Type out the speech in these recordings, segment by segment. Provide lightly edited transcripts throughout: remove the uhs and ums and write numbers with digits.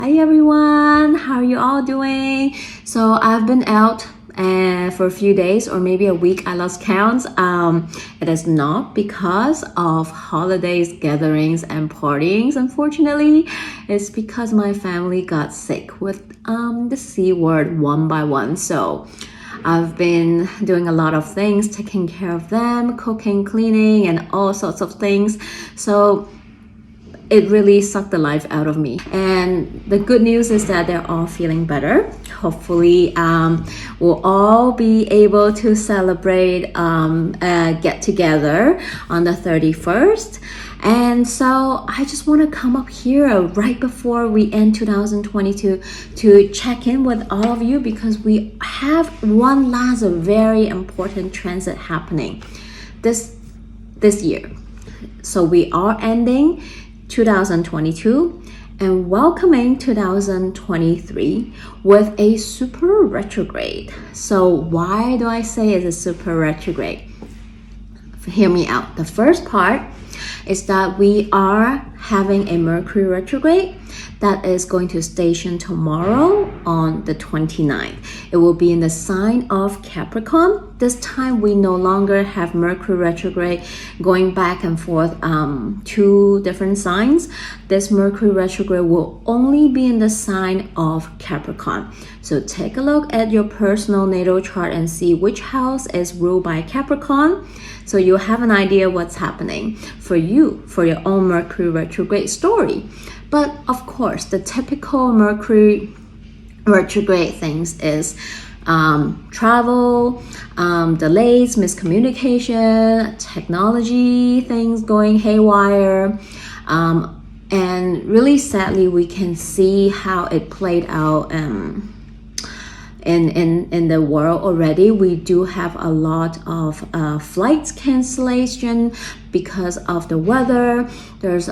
Hi everyone, how are you all doing? So I've been out for a few days or maybe a week. I lost count. It is not because of holidays, gatherings, and partyings. Unfortunately, it's because my family got sick with the C word one by one. So I've been doing a lot of things, taking care of them, cooking, cleaning, and all sorts of things. So it really sucked the life out of me. And the good news is that they're all feeling better. Hopefully, we'll all be able to celebrate get together on the 31st. And so I just want to come up here right before we end 2022 to check in with all of you, because we have one last very important transit happening this year. So we are ending 2022 and welcoming 2023 with a super retrograde. So why do I say it's a super retrograde? Hear me out. The first part is that we are having a Mercury retrograde that is going to station tomorrow on the 29th. It will be in the sign of Capricorn. This time we no longer have Mercury retrograde going back and forth two different signs. This Mercury retrograde will only be in the sign of Capricorn. So take a look at your personal natal chart and see which house is ruled by Capricorn, so you have an idea what's happening for you, for your own Mercury retrograde story. But of course, the typical Mercury retrograde things is travel, delays, miscommunication, technology, things going haywire. And really sadly, we can see how it played out in the world already. We do have a lot of flights cancellation because of the weather. There's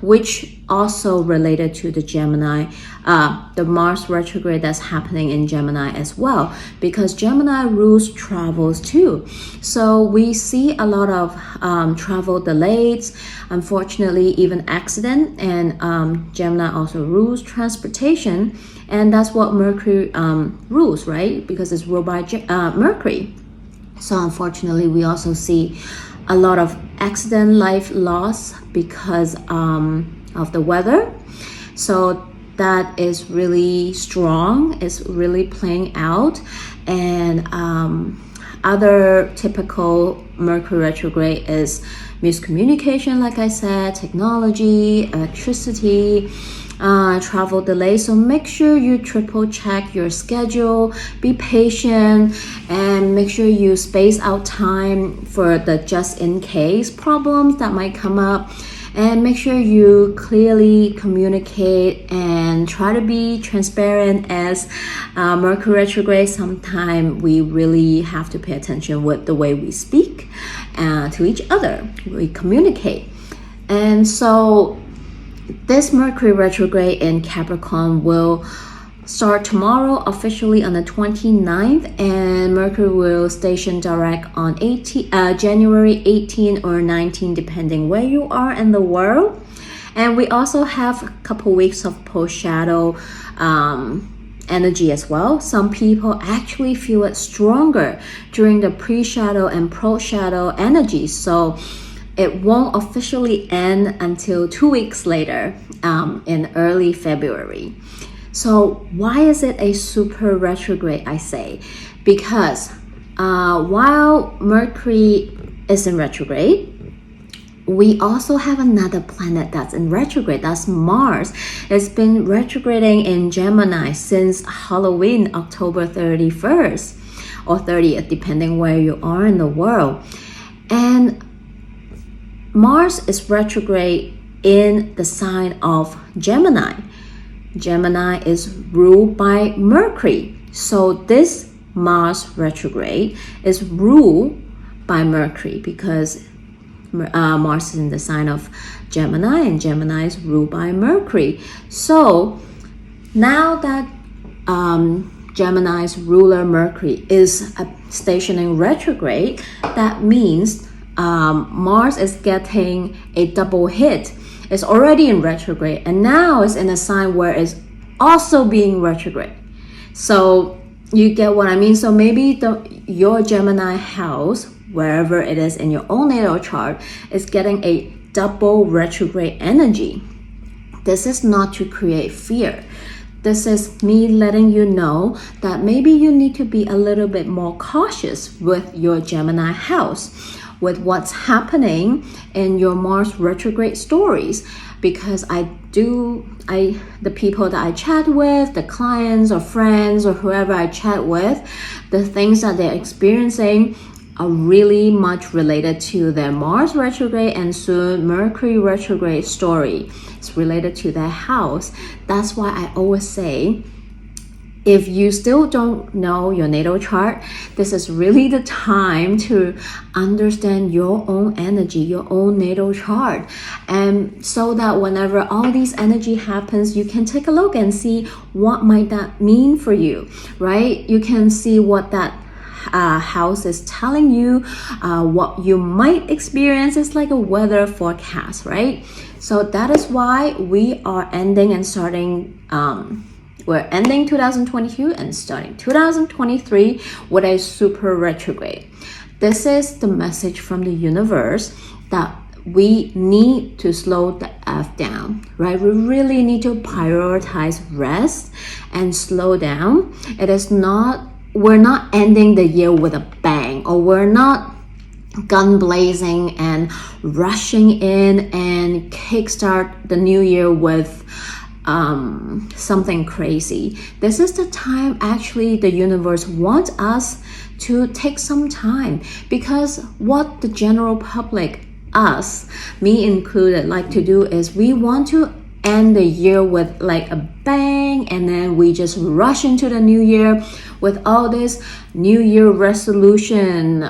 which also related to the Gemini, the Mars retrograde that's happening in Gemini as well, because Gemini rules travels too. So we see a lot of travel delays, unfortunately even accident, and Gemini also rules transportation, and that's what Mercury rules, right? Because it's ruled by Mercury. So unfortunately we also see a lot of accident, life loss because of the weather. So that is really strong, it's really playing out. And other typical Mercury retrograde is miscommunication, like I said, technology, electricity, travel delay. So make sure you triple check your schedule, be patient, and make sure you space out time for the just in case problems that might come up. And make sure you clearly communicate and try to be transparent, as Mercury retrograde, sometimes we really have to pay attention with the way we speak to each other. We communicate. And so this Mercury retrograde in Capricorn will start tomorrow officially on the 29th, and Mercury will station direct on January 18 or 19, depending where you are in the world. And we also have a couple weeks of post-shadow energy as well. Some people actually feel it stronger during the pre-shadow and post-shadow energy. So it won't officially end until 2 weeks later, in early February. So why is it a super retrograde, I say? Because while Mercury is in retrograde, we also have another planet that's in retrograde. That's Mars. It's been retrograding in Gemini since Halloween, October 31st or 30th, depending where you are in the world. And Mars is retrograde in the sign of Gemini. Gemini is ruled by Mercury. So this Mars retrograde is ruled by Mercury, because Mars is in the sign of Gemini, and Gemini is ruled by Mercury. So now that Gemini's ruler Mercury is stationing retrograde, that means Mars is getting a double hit It's already in retrograde, and now it's in a sign where it's also being retrograde. So you get what I mean? So maybe your Gemini house, wherever it is in your own natal chart, is getting a double retrograde energy. This is not to create fear. This is me letting you know that maybe you need to be a little bit more cautious with your Gemini house, with what's happening in your Mars retrograde stories, because the people that I chat with, the clients or friends or whoever I chat with, the things that they're experiencing are really much related to their Mars retrograde and soon Mercury retrograde story. It's related to their house. That's why I always say, if you still don't know your natal chart, this is really the time to understand your own energy, your own natal chart. And so that whenever all these energy happens, you can take a look and see what might that mean for you, right? You can see what that house is telling you, what you might experience. Is like a weather forecast, right? So that is why we are ending and starting we're ending 2022 and starting 2023 with a super retrograde. This is the message from the universe that we need to slow the F down, right? We really need to prioritize rest and slow down. We're not ending the year with a bang, or we're not gun blazing and rushing in and kickstart the new year with something crazy. This is the time actually the universe wants us to take some time, because what the general public, us, me included, like to do is we want to end the year with like a bang, and then we just rush into the new year with all this new year resolution,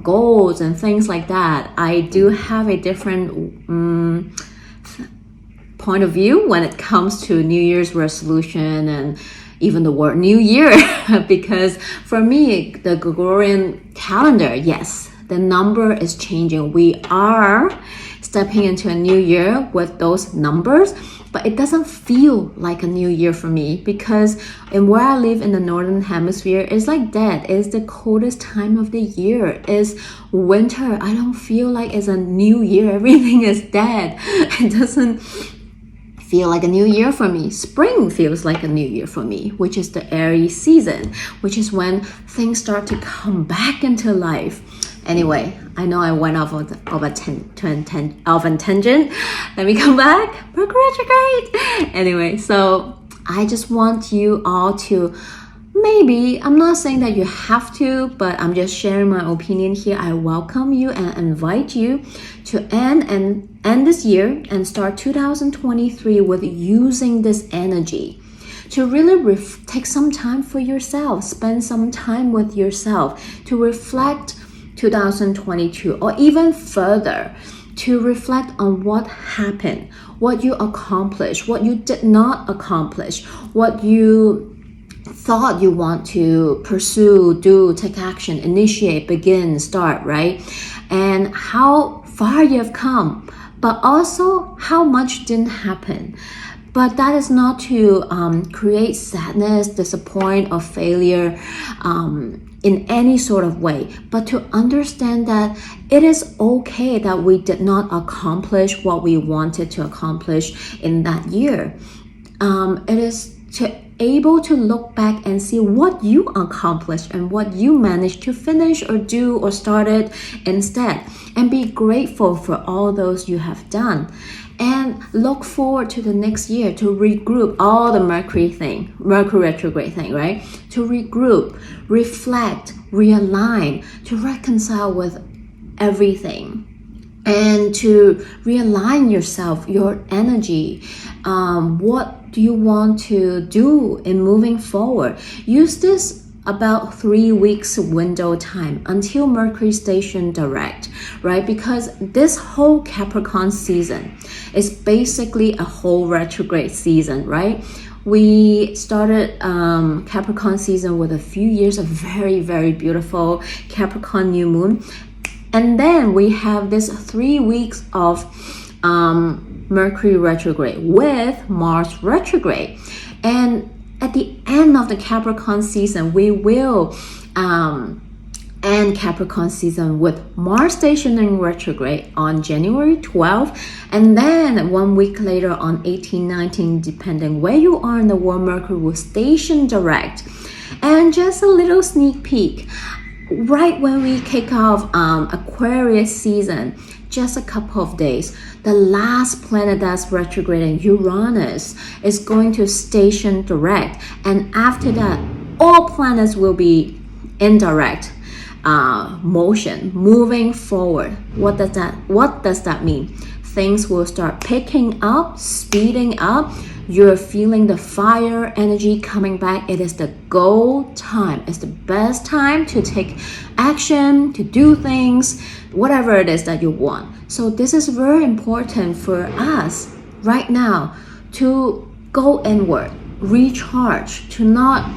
goals and things like that. I do have a different point of view when it comes to New Year's resolution and even the word New Year, because for me, the Gregorian calendar, yes, the number is changing. We are stepping into a new year with those numbers, but it doesn't feel like a new year for me, because in where I live in the northern hemisphere, it's like dead. It's the coldest time of the year. It's winter. I don't feel like it's a new year. Everything is dead. It doesn't feel like a new year for me. Spring feels like a new year for me, which is the Aries season, which is when things start to come back into life. Anyway, I know I went off of a tangent. Let me come back. Mercury retrograde. Anyway, so I just want you all to, maybe, I'm not saying that you have to, but I'm just sharing my opinion here. I welcome you and invite you to end this year and start 2023 with using this energy to really take some time for yourself, spend some time with yourself to reflect 2022, or even further, to reflect on what happened, what you accomplished, what you did not accomplish, what you thought you want to pursue, do, take action, initiate, begin, start, right? And how far you have come, but also how much didn't happen. But that is not to create sadness, disappointment, or failure in any sort of way, but to understand that it is okay that we did not accomplish what we wanted to accomplish in that year. It is able to look back and see what you accomplished and what you managed to finish or do or started instead, and be grateful for all those you have done. And look forward to the next year to regroup all the Mercury retrograde thing, right? To regroup, reflect, realign, to reconcile with everything, and to realign yourself, your energy. What do you want to do in moving forward? Use this about 3 weeks window time until Mercury station direct, right? Because this whole Capricorn season is basically a whole retrograde season, right? We started Capricorn season with a few years of very, very beautiful Capricorn new moon. And then we have this 3 weeks of Mercury retrograde with Mars retrograde. And at the end of the Capricorn season, we will end Capricorn season with Mars stationing retrograde on January 12th, and then 1 week later on 18-19, depending where you are in the world, Mercury will station direct. And just a little sneak peek, right when we kick off Aquarius season, just a couple of days, the last planet that's retrograding, Uranus, is going to station direct, and after that all planets will be in direct motion, moving forward. What does that mean? Things will start picking up, speeding up. You're feeling the fire energy coming back. It is the go time. It's the best time to take action, to do things, whatever it is that you want. So this is very important for us right now to go inward, recharge, to not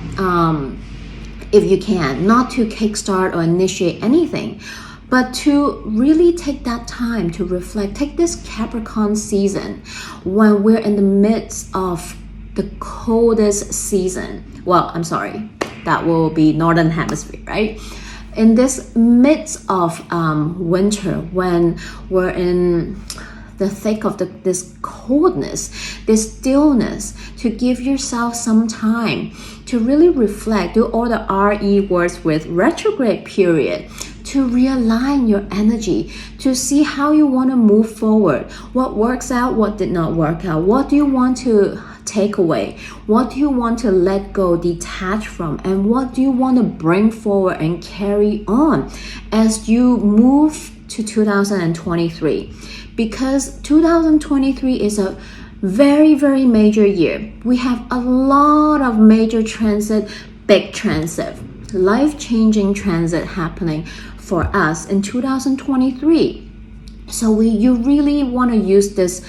if you can, not to kickstart or initiate anything, but to really take that time to reflect. Take this Capricorn season when we're in the midst of the coldest season. Well, I'm sorry, that will be Northern Hemisphere, right? In this midst of winter, when we're in the thick of this coldness, this stillness, to give yourself some time to really reflect, do all the RE words with retrograde period, to realign your energy, to see how you want to move forward, what works out, what did not work out, what do you want to take away, what do you want to let go, detach from, and what do you want to bring forward and carry on as you move to 2023. Because 2023 is a very, very major year. We have a lot of major transit, big transit, life-changing transit happening for us in 2023. So you really want to use this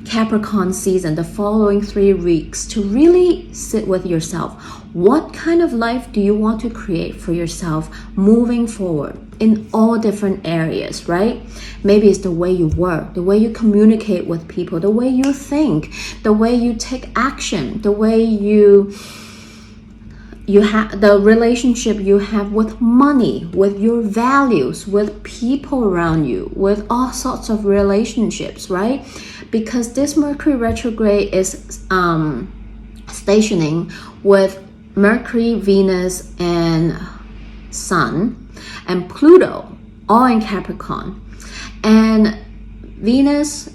Capricorn season, the following 3 weeks, to really sit with yourself. What kind of life do you want to create for yourself moving forward in all different areas, right? Maybe it's the way you work, the way you communicate with people, the way you think, the way you take action, the way you have the relationship you have with money, with your values, with people around you, with all sorts of relationships, right? Because this Mercury retrograde is stationing with Mercury, Venus, and Sun, and Pluto, all in Capricorn. And Venus,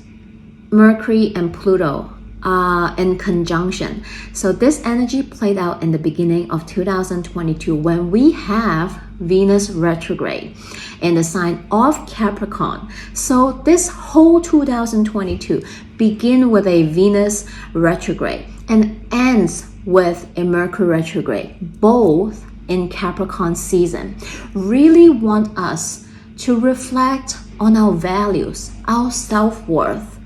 Mercury, and Pluto are in conjunction. So this energy played out in the beginning of 2022 when we have Venus retrograde in the sign of Capricorn. So this whole 2022 begin with a Venus retrograde and ends with a Mercury retrograde, both in Capricorn season. Really want us to reflect on our values, our self-worth,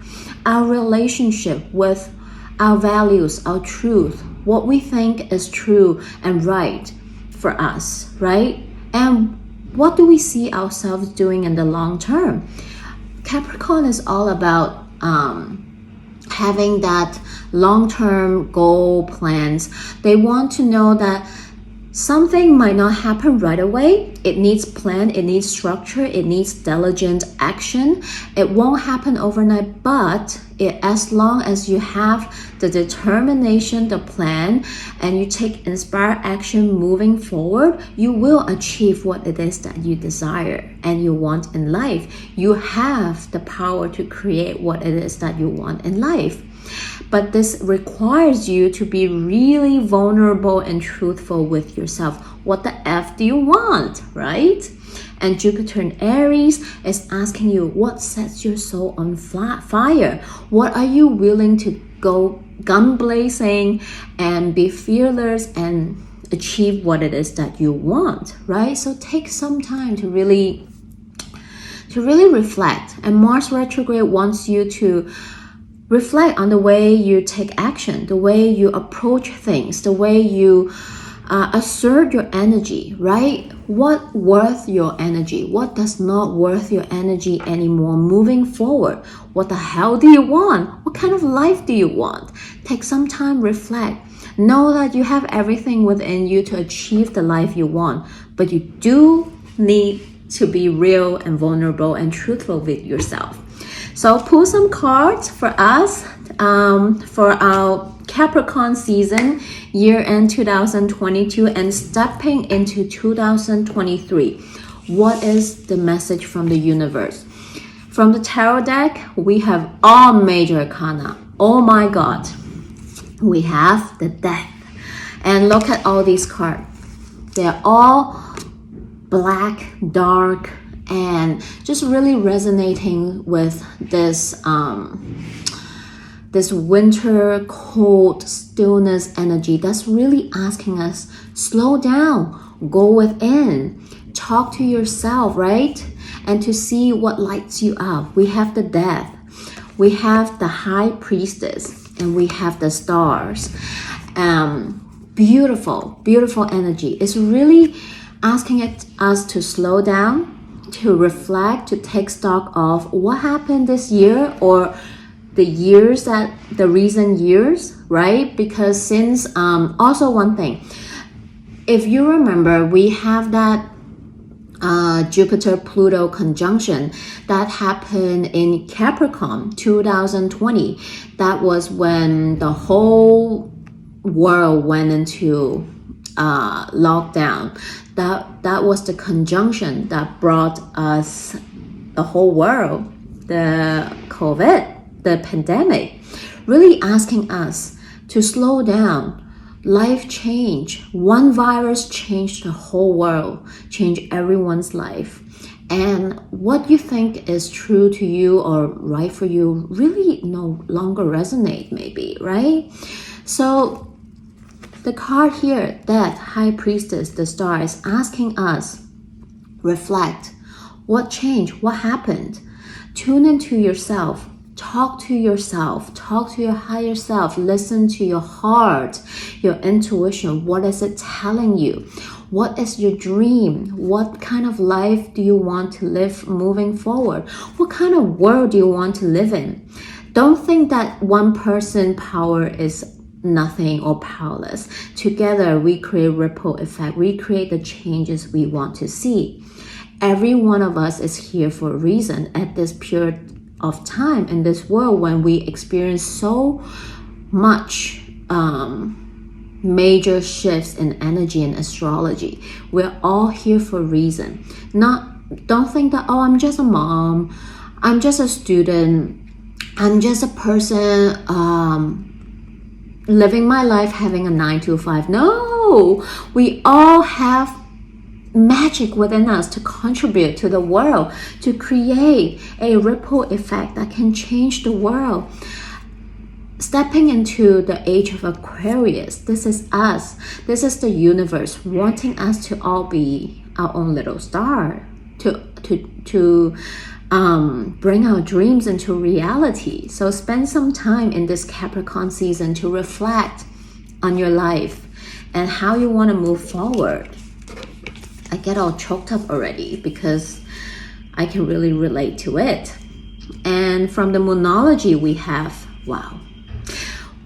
our relationship with our values, our truth, what we think is true and right for us, right? And what do we see ourselves doing in the long term? Capricorn is all about having that long-term goal plans. They want to know that something might not happen right away. It needs plan, it needs structure, it needs diligent action. It won't happen overnight, but as long as you have the determination, the plan, and you take inspired action moving forward, you will achieve what it is that you desire and you want in life. You have the power to create what it is that you want in life. But this requires you to be really vulnerable and truthful with yourself. What the F do you want, right? And Jupiter in Aries is asking you, what sets your soul on fire? What are you willing to go gun blazing and be fearless and achieve what it is that you want, right? So take some time to really reflect. And Mars retrograde wants you to reflect on the way you take action, the way you approach things, the way you assert your energy, right? What worth your energy? What does not worth your energy anymore moving forward? What the hell do you want? What kind of life do you want? Take some time, reflect. Know that you have everything within you to achieve the life you want, but you do need to be real and vulnerable and truthful with yourself. So pull some cards for us for our Capricorn season, year end 2022 and stepping into 2023. What is the message from the universe? From the tarot deck, we have all major arcana. Oh my God. We have the death. And look at all these cards. They're all black, dark, and just really resonating with this this winter cold stillness energy that's really asking us, slow down, go within, talk to yourself, right? And to see what lights you up. We have the death, we have the high priestess, and we have the stars. Beautiful energy. It's really asking us to slow down, to reflect, to take stock of what happened this year or the recent years, right? Because since, also one thing, if you remember, we have that Jupiter-Pluto conjunction that happened in Capricorn 2020. That was when the whole world went into lockdown. That was the conjunction that brought us the whole world, the COVID, the pandemic, really asking us to slow down. Life change. One virus changed the whole world, changed everyone's life. And what you think is true to you or right for you really no longer resonate, maybe, right? So the card here, Death, High Priestess, the Star, is asking us, reflect. What changed? What happened? Tune into yourself. Talk to yourself, talk to your higher self, listen to your heart, your intuition. What is it telling you? What is your dream? What kind of life do you want to live moving forward? What kind of world do you want to live in? Don't think that one person power is nothing or powerless. Together, we create ripple effect. We create the changes we want to see. Every one of us is here for a reason at this period of time in this world when we experience so much major shifts in energy and astrology. We're all here for a reason. Don't think that, oh, I'm just a mom, I'm just a student, I'm just a person living my life having a 9 to 5. No, we all have magic within us to contribute to the world, to create a ripple effect that can change the world. Stepping into the age of Aquarius, this is us. This is the universe wanting us to all be our own little star, to bring our dreams into reality. So spend some time in this Capricorn season to reflect on your life and how you want to move forward. I get all choked up already because I can really relate to it. And from the Moonology we have, wow.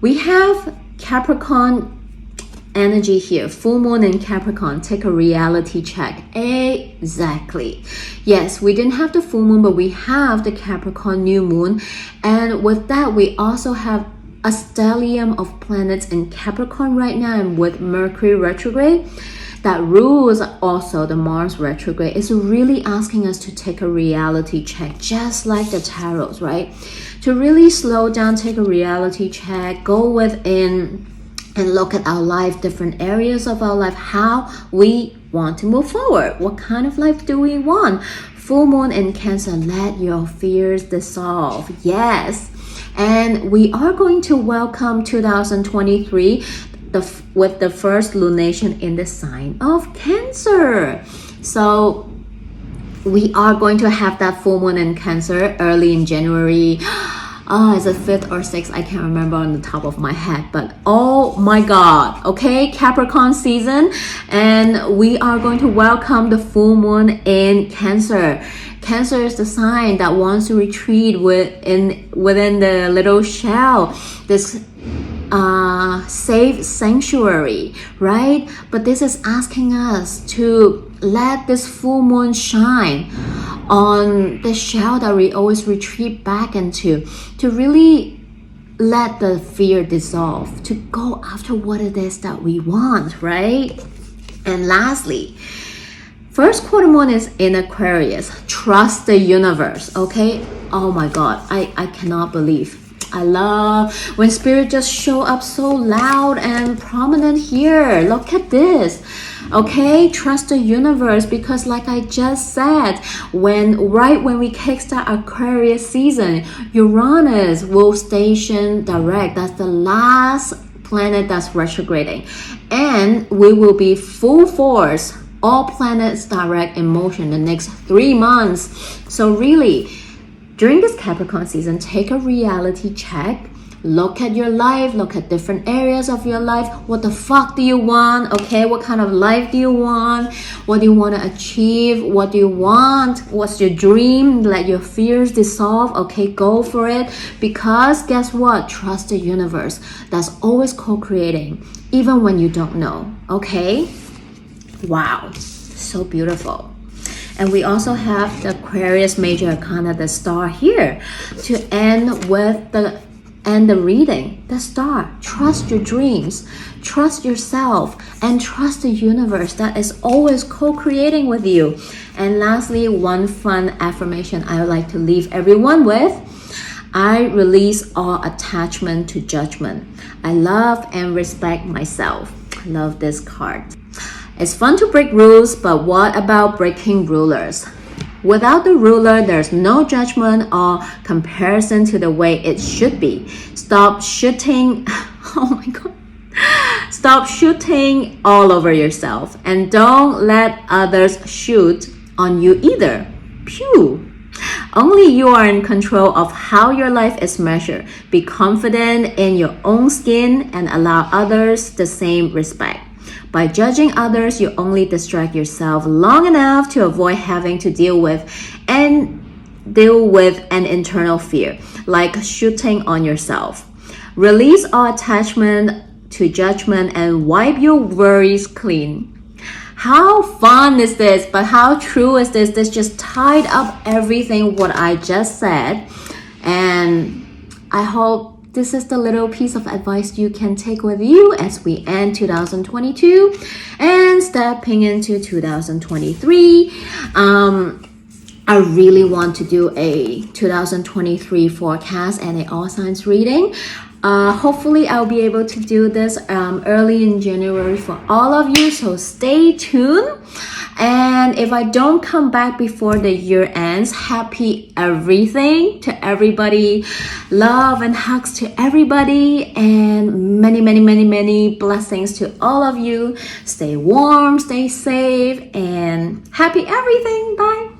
We have Capricorn energy here. Full moon in Capricorn. Take a reality check. Exactly. Yes, we didn't have the full moon, but we have the Capricorn new moon. And with that, we also have a stellium of planets in Capricorn right now, and with Mercury retrograde that rules also the Mars retrograde. Is really asking us to take a reality check, just like the tarots, right? To really slow down, take a reality check, go within and look at our life, different areas of our life, how we want to move forward. What kind of life do we want? Full moon in Cancer, let your fears dissolve. Yes. And we are going to welcome 2023 with the first lunation in the sign of Cancer. So we are going to have that full moon in Cancer early in January. Is it 5th or 6th? I can't remember on the top of my head, but oh my god, okay, Capricorn season, and we are going to welcome the full moon in Cancer. Cancer is the sign that wants to retreat within the little shell, this safe sanctuary, right? But this is asking us to let this full moon shine on the shell that we always retreat back into, to really let the fear dissolve, to go after what it is that we want, right? And lastly, first quarter moon is in Aquarius. Trust the universe, okay? Oh my god, I cannot believe. I love when spirit just show up so loud and prominent here. Look at this. Okay, trust the universe, because like I just said, right when we kickstart Aquarius season, Uranus will station direct. That's the last planet that's retrograding, and we will be full force, all planets direct in motion the next 3 months. So really, during this Capricorn season, take a reality check. Look at your life, look at different areas of your life. What the fuck do you want? Okay, what kind of life do you want? What do you want to achieve? What do you want? What's your dream? Let your fears dissolve. Okay, go for it. Because guess what? Trust the universe. That's always co-creating, even when you don't know. Okay? Wow, so beautiful. And we also have the Aquarius Major Arcana, the star here, to end with the reading. The star. Trust your dreams, trust yourself, and trust the universe that is always co-creating with you. And lastly, one fun affirmation I would like to leave everyone with. I release all attachment to judgment. I love and respect myself. I love this card. It's fun to break rules, but what about breaking rulers? Without the ruler, there's no judgment or comparison to the way it should be. Stop shooting. Oh my god. Stop shooting all over yourself, and don't let others shoot on you either. Pew. Only you are in control of how your life is measured. Be confident in your own skin and allow others the same respect. By judging others, you only distract yourself long enough to avoid having to deal with an internal fear, like shooting on yourself. Release all attachment to judgment and wipe your worries clean. How fun is this? But how true is this? This just tied up everything what I just said. And I hope this is the little piece of advice you can take with you as we end 2022 and stepping into 2023. I really want to do a 2023 forecast and an all signs reading. Hopefully I'll be able to do this early in January for all of you, so stay tuned. And if I don't come back before the year ends, happy everything to everybody. Love and hugs to everybody, and many, many, many, many blessings to all of you. Stay warm, stay safe, and happy everything. Bye.